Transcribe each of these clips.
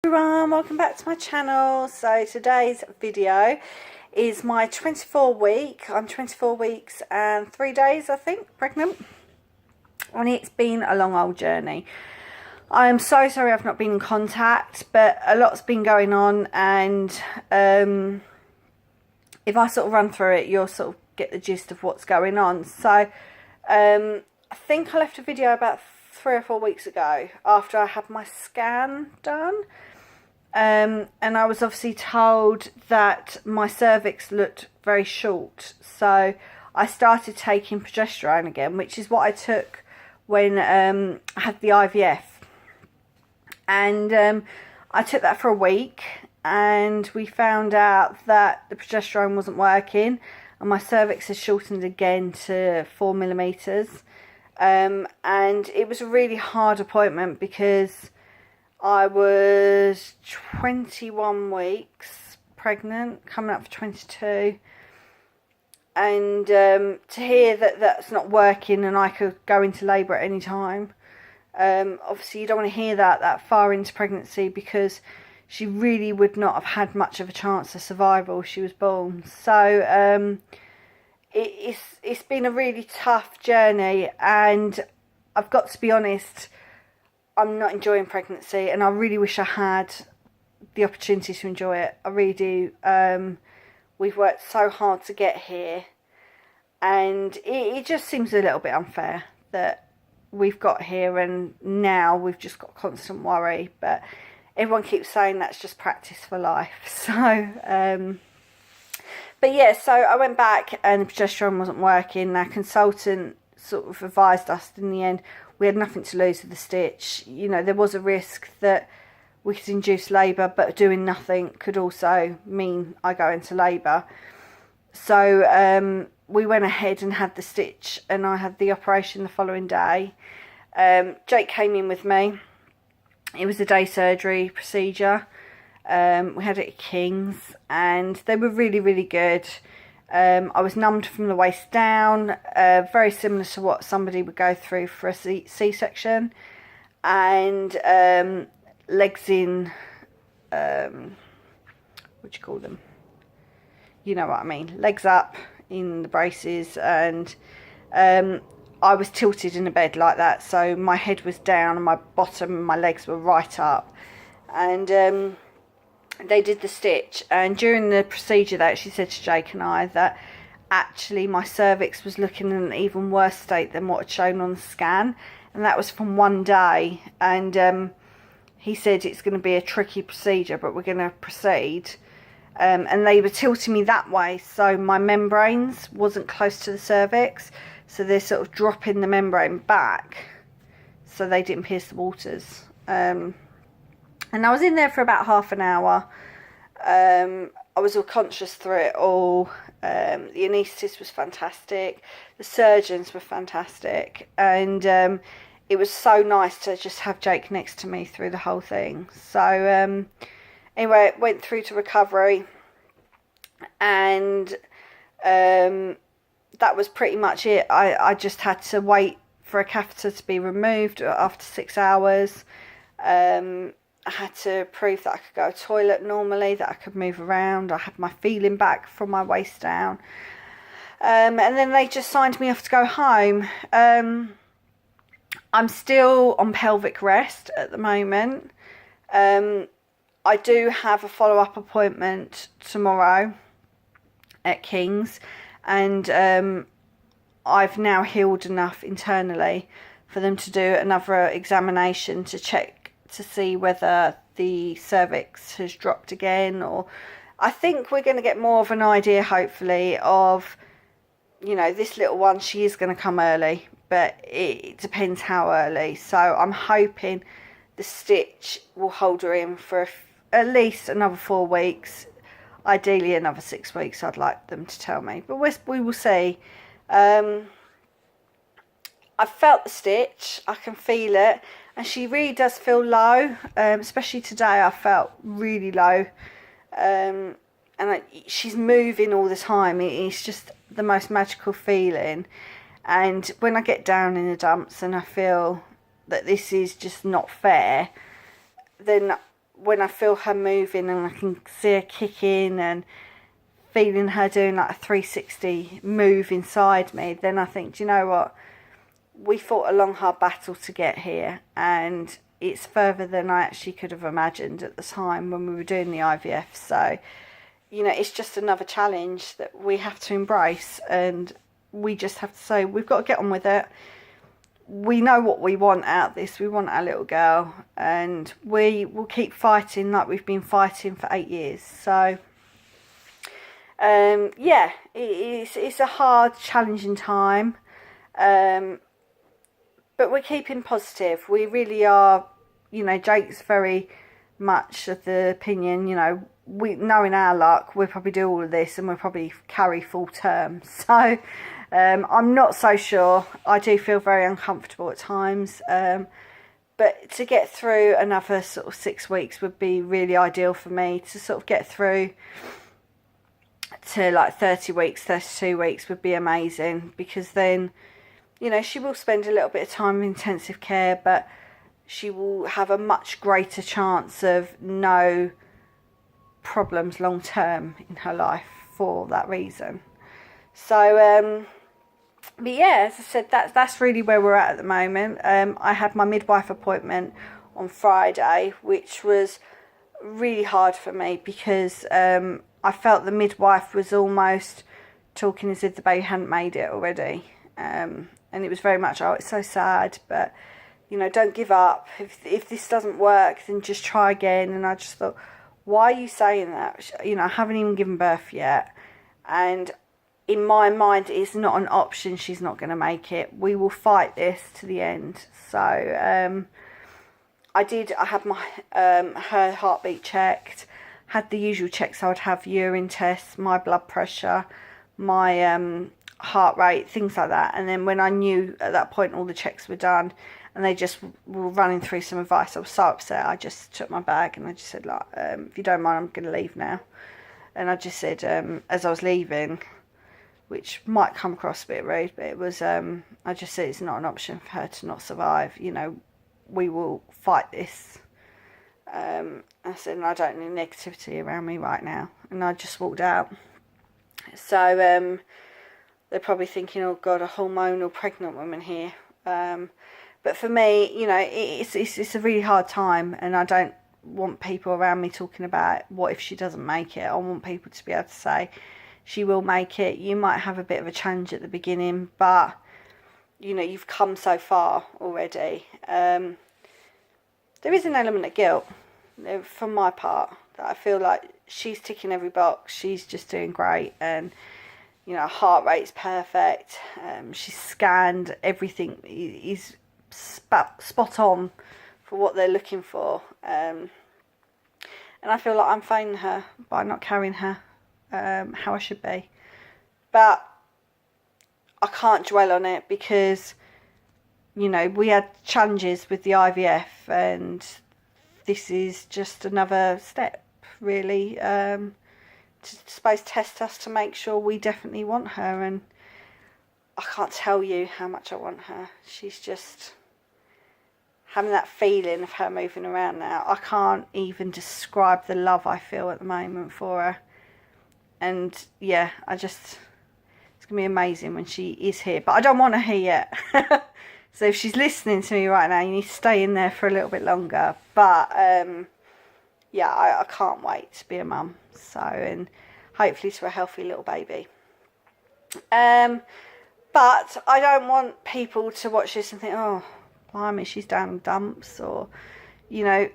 Everyone, welcome back to my channel. So today's video is my 24 week. I'm 24 weeks and 3 days, I think, pregnant, and it's been a long old journey. I am so sorry I've not been in contact, but a lot's been going on, and if I sort of run through it, you'll sort of get the gist of what's going on. So I think I left a video about 3 or 4 weeks ago after I had my scan done. And I was obviously told that my cervix looked very short, so I started taking progesterone again, which is what I took when I had the IVF. And I took that for a week, and we found out that the progesterone wasn't working, and my cervix has shortened again to 4 millimeters. And it was a really hard appointment because I was 21 weeks pregnant, coming up for 22, and to hear that that's not working and I could go into labour at any time, obviously you don't want to hear that far into pregnancy, because she really would not have had much of a chance of survival if she was born. So it's been a really tough journey, and I've got to be honest, I'm not enjoying pregnancy, and I really wish I had the opportunity to enjoy it. I really do. We've worked so hard to get here, and it just seems a little bit unfair that we've got here and now we've just got constant worry. But everyone keeps saying that's just practice for life. So, but yeah, so I went back and the progesterone wasn't working. Our consultant sort of advised us in the end we had nothing to lose with the stitch. You know, there was a risk that we could induce labour, but doing nothing could also mean I go into labour. So we went ahead and had the stitch, and I had the operation the following day. Jake came in with me. It was a day surgery procedure. We had it at King's, and they were really, really good. I was numbed from the waist down, very similar to what somebody would go through for a C-section, and legs in, what do you call them? You know what I mean, legs up in the braces, and I was tilted in a bed like that, so my head was down and my bottom and my legs were right up, and they did the stitch. And during the procedure they actually said to Jake and I that actually my cervix was looking in an even worse state than what had shown on the scan, and that was from one day. And he said it's going to be a tricky procedure, but we're going to proceed. And they were tilting me that way, so my membranes wasn't close to the cervix, so they're sort of dropping the membrane back so they didn't pierce the waters. And I was in there for about half an hour. I was all conscious through it all. The anaesthetist was fantastic. The surgeons were fantastic. And it was so nice to just have Jake next to me through the whole thing. So anyway, it went through to recovery. And that was pretty much it. I just had to wait for a catheter to be removed after 6 hours. I had to prove that I could go to the toilet normally, that I could move around. I had my feeling back from my waist down. And then they just signed me off to go home. I'm still on pelvic rest at the moment. I do have a follow-up appointment tomorrow at King's. And I've now healed enough internally for them to do another examination to check to see whether the cervix has dropped again, or I think we're going to get more of an idea, hopefully, of, you know, this little one, she is going to come early, but it depends how early. So I'm hoping the stitch will hold her in for at least another 4 weeks, ideally another 6 weeks, I'd like them to tell me, but we will see. I felt the stitch, I can feel it, and she really does feel low, especially today I felt really low, and she's moving all the time. It's just the most magical feeling. And when I get down in the dumps and I feel that this is just not fair, then when I feel her moving and I can see her kicking and feeling her doing like a 360 move inside me, then I think, do you know what? We fought a long, hard battle to get here, and it's further than I actually could have imagined at the time when we were doing the IVF. So, you know, it's just another challenge that we have to embrace, and we just have to say, we've got to get on with it. We know what we want out of this. We want our little girl, and we will keep fighting like we've been fighting for 8 years. So, yeah, it's a hard, challenging time. But we're keeping positive. We really are. You know, Jake's very much of the opinion, you know, we, knowing our luck, we'll probably do all of this and we'll probably carry full term. So I'm not so sure. I do feel very uncomfortable at times. But to get through another sort of 6 weeks would be really ideal for me. To sort of get through to like 30 weeks, 32 weeks would be amazing, because then, you know, she will spend a little bit of time in intensive care, but she will have a much greater chance of no problems long term in her life for that reason. So, but yeah, as I said, that's really where we're at the moment. I had my midwife appointment on Friday, which was really hard for me because I felt the midwife was almost talking as if the baby hadn't made it already. And it was very much, oh, it's so sad, but, you know, don't give up. If this doesn't work, then just try again. And I just thought, why are you saying that? You know, I haven't even given birth yet. And in my mind, it's not an option. She's not going to make it. We will fight this to the end. So I had my her heartbeat checked, had the usual checks I would have, urine tests, my blood pressure, my heart rate, things like that. And then when I knew at that point all the checks were done and they just were running through some advice, I was so upset. I just took my bag and I just said, like, if you don't mind, I'm going to leave now. And I just said, as I was leaving, which might come across a bit rude, but it was, I just said, it's not an option for her to not survive. You know, we will fight this. I said, and I don't need negativity around me right now. And I just walked out. So, they're probably thinking, oh God, a hormonal pregnant woman here. But for me, you know, it's a really hard time, and I don't want people around me talking about what if she doesn't make it. I want people to be able to say, she will make it. You might have a bit of a challenge at the beginning, but, you know, you've come so far already. There is an element of guilt from my part, that I feel like she's ticking every box. She's just doing great, and, you know, heart rate's perfect. She's scanned. Everything is spot on for what they're looking for. And I feel like I'm failing her by not carrying her how I should be. But I can't dwell on it because, you know, we had challenges with the IVF, and this is just another step, really, to suppose test us to make sure we definitely want her. And I can't tell you how much I want her. She's just having that feeling of her moving around now. I can't even describe the love I feel at the moment for her. And yeah, it's going to be amazing when she is here. But I don't want her here yet. So if she's listening to me right now, you need to stay in there for a little bit longer. But yeah, I can't wait to be a mum. So, and hopefully to a healthy little baby. But I don't want people to watch this and think, oh, blimey, she's down in dumps, or, you know,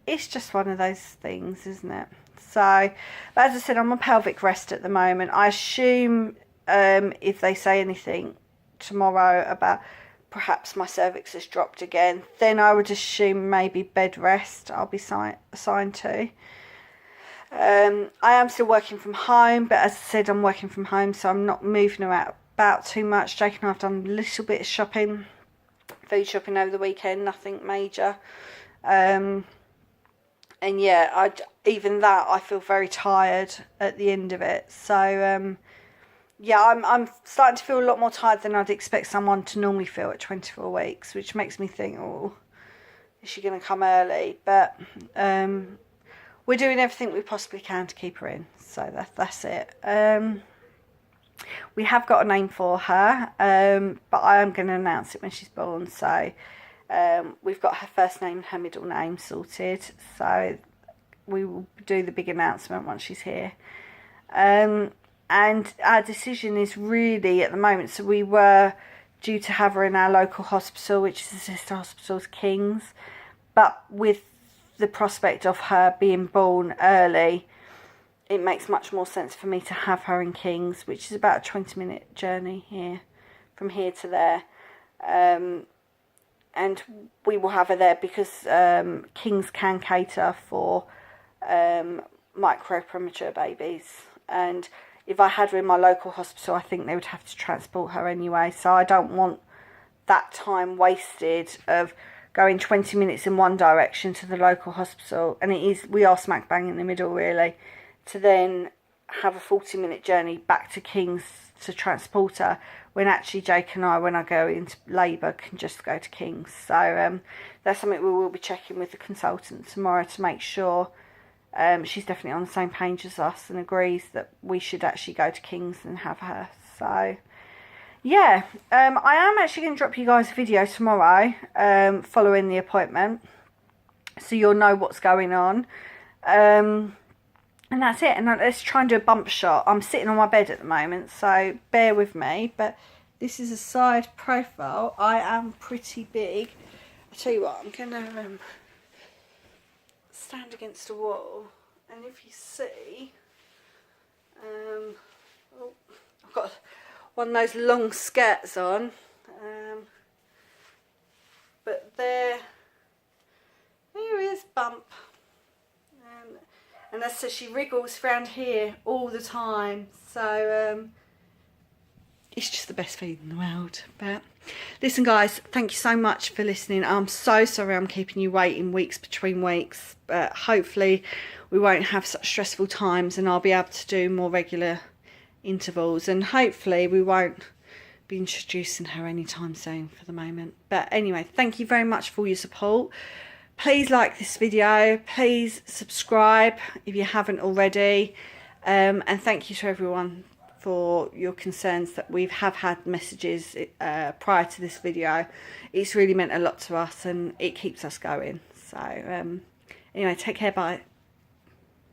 it's just one of those things, isn't it? So, but as I said, I'm on pelvic rest at the moment. I assume if they say anything tomorrow about perhaps my cervix has dropped again, then I would assume maybe bed rest I'll be assigned to. I am still working from home, but as I said, I'm working from home, so I'm not moving about too much. Jake and I have done a little bit of shopping, food shopping over the weekend, nothing major. And yeah, even that, I feel very tired at the end of it. So yeah, I'm starting to feel a lot more tired than I'd expect someone to normally feel at 24 weeks, which makes me think, oh, is she going to come early, but we're doing everything we possibly can to keep her in, so that's it. We have got a name for her, but I am going to announce it when she's born, so we've got her first name and her middle name sorted, so we will do the big announcement once she's here. And our decision is really at the moment, so we were due to have her in our local hospital, which is the sister hospital's King's, but with the prospect of her being born early, it makes much more sense for me to have her in King's, which is about a 20-minute journey here, from here to there. And we will have her there because King's can cater for micro premature babies. And if I had her in my local hospital, I think they would have to transport her anyway. So I don't want that time wasted of going 20 minutes in one direction to the local hospital. And we are smack bang in the middle, really. To then have a 40-minute journey back to King's to transport her, when actually Jake and I, when I go into labour, can just go to King's. So that's something we will be checking with the consultant tomorrow to make sure she's definitely on the same page as us and agrees that we should actually go to King's and have her. So yeah, I am actually going to drop you guys a video tomorrow following the appointment, so you'll know what's going on. And that's it. And let's try and do a bump shot. I'm sitting on my bed at the moment, so bear with me. But this is a side profile. I am pretty big. I'll tell you what, I'm going to stand against a wall. And if you see, oh, I've got one of those long skirts on. But there is bump. And that's so she wriggles around here all the time. So it's just the best feeling in the world. But listen, guys, thank you so much for listening. I'm so sorry I'm keeping you waiting weeks between weeks. But hopefully we won't have such stressful times and I'll be able to do more regular intervals. And hopefully we won't be introducing her anytime soon for the moment. But anyway, thank you very much for your support. Please like this video, please subscribe if you haven't already, and thank you to everyone for your concerns that we have had messages prior to this video. It's really meant a lot to us and it keeps us going. So anyway, take care, bye.